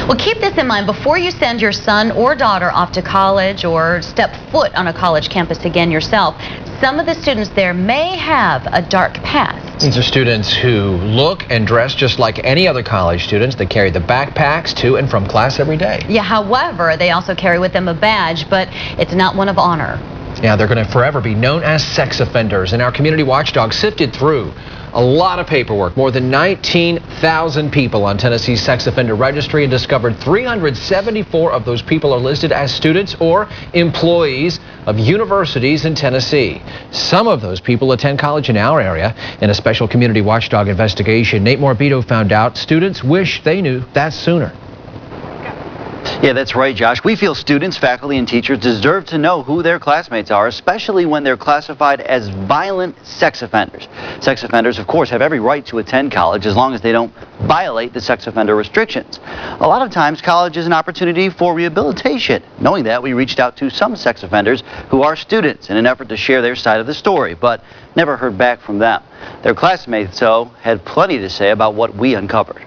Well, keep this in mind before you send your son or daughter off to college or step foot on a college campus again yourself. Some of the students there may have a dark past. These are students who look and dress just like any other college students. They carry the backpacks to and from class every day. Yeah, however, they also carry with them a badge, but it's not one of honor. Yeah, they're going to forever be known as sex offenders. And our community watchdog sifted through a lot of paperwork, more than 19,000 people on Tennessee's sex offender registry, and discovered 374 of those people are listed as students or employees of universities in Tennessee. Some of those people attend college in our area. In a special community watchdog investigation, Nate Morbido found out students wish they knew that sooner. Yeah, that's right, Josh. We feel students, faculty, and teachers deserve to know who their classmates are, especially when they're classified as violent sex offenders. Sex offenders, of course, have every right to attend college as long as they don't violate the sex offender restrictions. A lot of times, college is an opportunity for rehabilitation. Knowing that, we reached out to some sex offenders who are students in an effort to share their side of the story, but never heard back from them. Their classmates, though, had plenty to say about what we uncovered.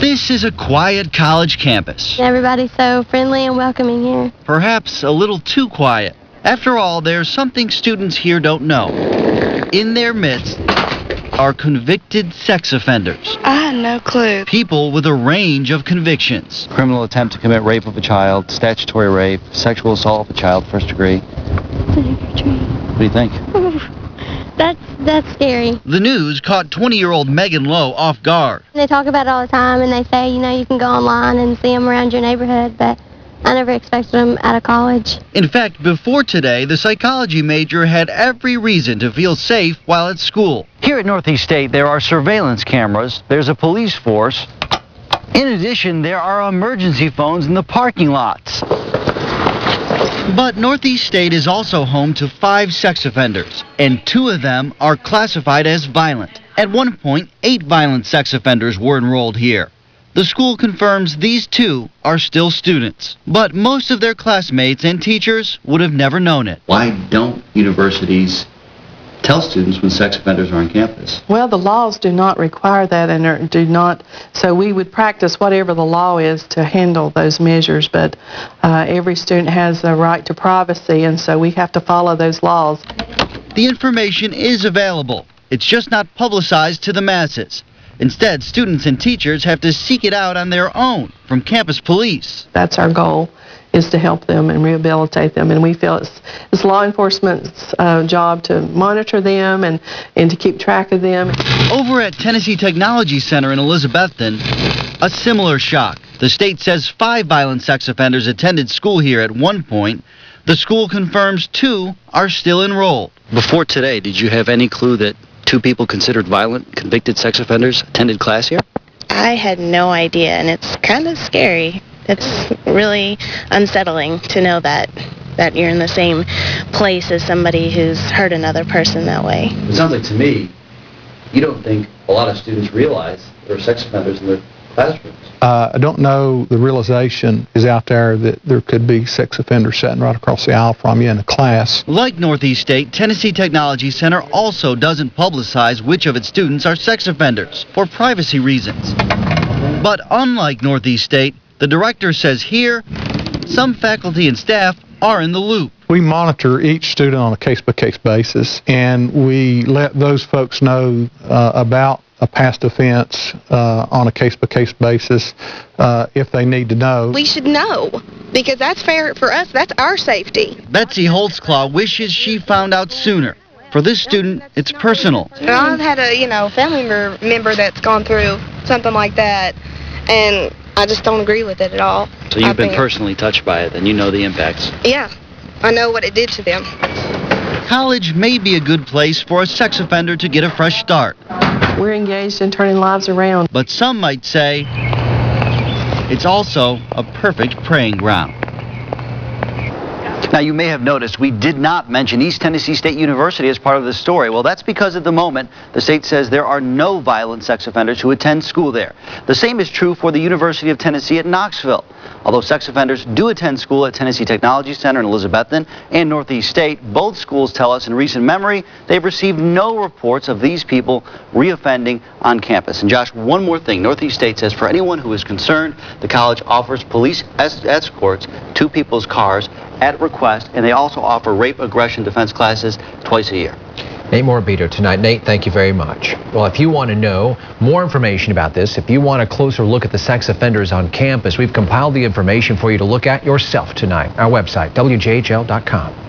This is a quiet college campus. Everybody's so friendly and welcoming here. Perhaps a little too quiet. After all, there's something students here don't know. In their midst are convicted sex offenders. I had no clue. People with a range of convictions. Criminal attempt to commit rape of a child, statutory rape, sexual assault of a child, first degree. What do you think? That's scary. The news caught 20-year-old Megan Lowe off guard. They talk about it all the time, and they say, you can go online and see them around your neighborhood, but I never expected them out of college. In fact, before today, the psychology major had every reason to feel safe while at school. Here at Northeast State, there are surveillance cameras, there's a police force. In addition, there are emergency phones in the parking lots. But Northeast State is also home to 5 sex offenders, and 2 of them are classified as violent. At one point, 8 violent sex offenders were enrolled here. The school confirms these 2 are still students, but most of their classmates and teachers would have never known it. Why don't universities tell students when sex offenders are on campus? Well, the laws do not require that, and do not, so we would practice whatever the law is to handle those measures, but every student has a right to privacy, and so we have to follow those laws. The information is available. It's just not publicized to the masses. Instead, students and teachers have to seek it out on their own from campus police. That's our goal, is to help them and rehabilitate them, and we feel it's law enforcement's job to monitor them and to keep track of them. Over at Tennessee Technology Center in Elizabethton, a similar shock. The state says 5 violent sex offenders attended school here at one point. The school confirms 2 are still enrolled. Before today, did you have any clue that 2 people considered violent, convicted sex offenders attended class here? I had no idea, and it's kind of scary. It's really unsettling to know that you're in the same place as somebody who's hurt another person that way. It sounds like to me, you don't think a lot of students realize there are sex offenders in their classrooms. I don't know the realization is out there that there could be sex offenders sitting right across the aisle from you in a class. Like Northeast State, Tennessee Technology Center also doesn't publicize which of its students are sex offenders for privacy reasons. But unlike Northeast State, the director says here, some faculty and staff are in the loop. We monitor each student on a case-by-case basis, and we let those folks know about a past offense on a case-by-case basis if they need to know. We should know, because that's fair for us. That's our safety. Betsy Holtzclaw wishes she found out sooner. For this student, it's personal. I've had a family member that's gone through something like that, and I just don't agree with it at all. So you've been personally touched by it, and you know the impacts. Yeah, I know what it did to them. College may be a good place for a sex offender to get a fresh start. We're engaged in turning lives around. But some might say it's also a perfect praying ground. Now, you may have noticed we did not mention East Tennessee State University as part of this story. Well, that's because at the moment, the state says there are no violent sex offenders who attend school there. The same is true for the University of Tennessee at Knoxville. Although sex offenders do attend school at Tennessee Technology Center in Elizabethton and Northeast State, both schools tell us in recent memory they've received no reports of these people reoffending on campus. And Josh, one more thing. Northeast State says for anyone who is concerned, the college offers police escorts to people's cars at request, and they also offer rape, aggression, defense classes twice a year. Nate Morabito tonight. Nate, thank you very much. Well, if you want to know more information about this, if you want a closer look at the sex offenders on campus, we've compiled the information for you to look at yourself tonight. Our website, WJHL.com.